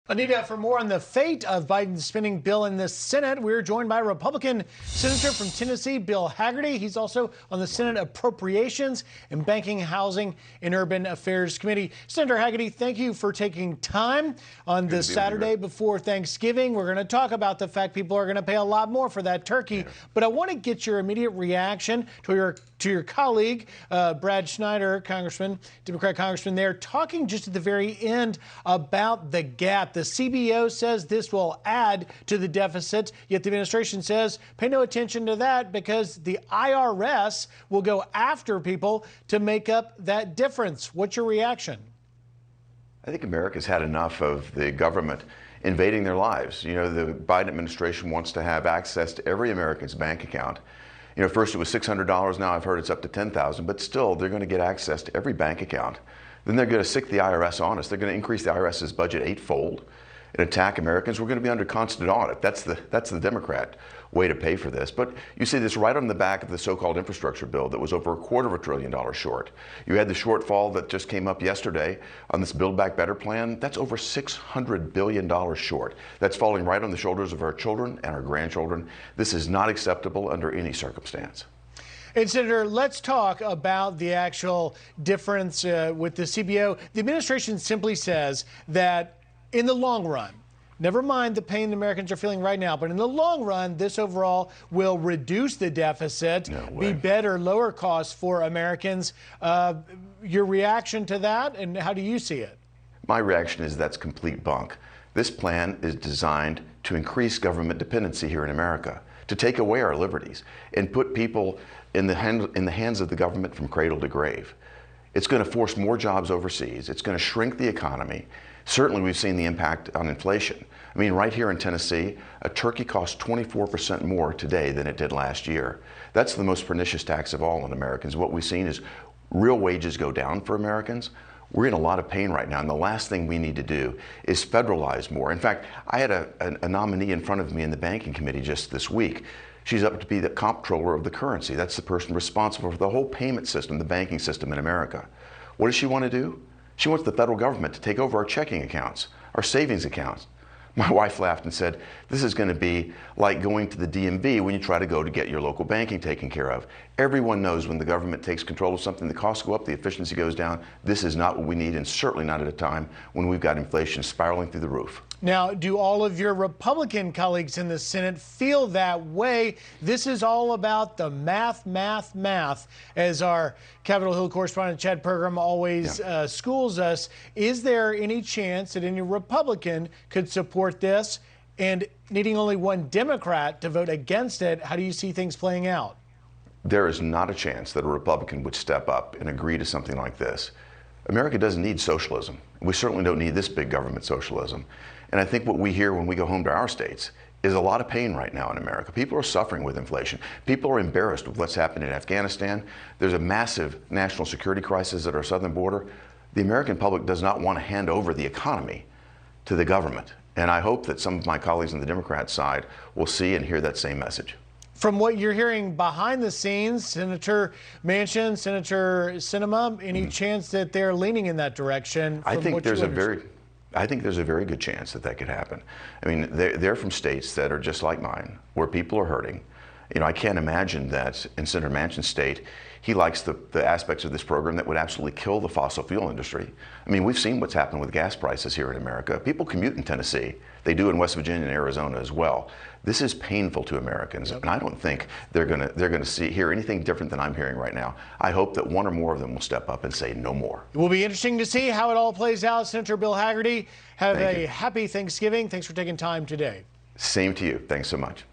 Anita, for more on the fate of Biden's spending bill in the Senate, we're joined by Republican Senator from Tennessee, Bill Hagerty. He's also on the Senate Appropriations and Banking, Housing, and Urban Affairs Committee. Senator Hagerty, thank you for taking time on this Saturday before Thanksgiving. We're going to talk about the fact people are going to pay a lot more for that turkey, but I want to get your immediate reaction to your colleague, Brad Schneider, Congressman, Democrat Congressman there, talking just at the very end about the gap. The CBO says this will add to the deficit, yet the administration says pay no attention to that because the IRS will go after people to make up that difference. What's your reaction? I think America's had enough of the government invading their lives. You know, the Biden administration wants to have access to every American's bank account. You know, first it was $600, now I've heard it's up to $10,000, but still they're going to get access to every bank account. Then they're going to sick the IRS on us. They're going to increase the IRS's budget eightfold and attack Americans. We're going to be under constant audit. That's the Democrat way to pay for this. But you see this right on the back of the so-called infrastructure bill that was over $250 billion short. You had the shortfall that just came up yesterday on this Build Back Better plan. That's over $600 billion short. That's falling right on the shoulders of our children and our grandchildren. This is not acceptable under any circumstance. And Senator, let's talk about the actual difference with the CBO. The administration simply says that in the long run, never mind the pain the Americans are feeling right now, but in the long run, this overall will reduce the deficit, be better, lower costs for Americans. Your reaction to that, and how do you see it? My reaction is that's complete bunk. This plan is designed to increase government dependency here in America, to take away our liberties and put people in the hands of the government from cradle to grave. It's going to force more jobs overseas. It's going to shrink the economy. Certainly, we've seen the impact on inflation. I mean, right here in Tennessee, a turkey costs 24% more today than it did last year. That's the most pernicious tax of all on Americans. What we've seen is real wages go down for Americans. We're in a lot of pain right now, and the last thing we need to do is federalize more. In fact, I had a nominee in front of me in the banking committee just this week. She's up to be the comptroller of the currency. That's the person responsible for the whole payment system, the banking system in America. What does she want to do? She wants the federal government to take over our checking accounts, our savings accounts. My wife laughed and said, this is going to be like going to the DMV when you try to go to get your local banking taken care of. Everyone knows when the government takes control of something, the costs go up, the efficiency goes down. This is not what we need, and certainly not at a time when we've got inflation spiraling through the roof. Now, do all of your Republican colleagues in the Senate feel that way? This is all about the math, as our Capitol Hill correspondent Chad Pergram always schools us. Is there any chance that any Republican could support this? And needing only one Democrat to vote against it, how do you see things playing out? There is not a chance that a Republican would step up and agree to something like this. America doesn't need socialism. We certainly don't need this big government socialism. And I think what we hear when we go home to our states is a lot of pain right now in America. People are suffering with inflation. People are embarrassed with what's happened in Afghanistan. There's a massive national security crisis at our southern border. The American public does not want to hand over the economy to the government. And I hope that some of my colleagues on the Democrat side will see and hear that same message. From what you're hearing behind the scenes, Senator Manchin, Senator Sinema, any chance that they're leaning in that direction? I think there's a very good chance that that could happen. I mean, they're from states that are just like mine, where people are hurting. You know, I can't imagine that in Senator Manchin's state, he likes the aspects of this program that would absolutely kill the fossil fuel industry. I mean, we've seen what's happened with gas prices here in America. People commute in Tennessee. They do in West Virginia and Arizona as well. This is painful to Americans, and I don't think they're gonna hear anything different than I'm hearing right now. I hope that one or more of them will step up and say no more. It will be interesting to see how it all plays out. Senator Bill Hagerty, have a happy Thanksgiving. Thanks for taking time today. Same to you. Thanks so much.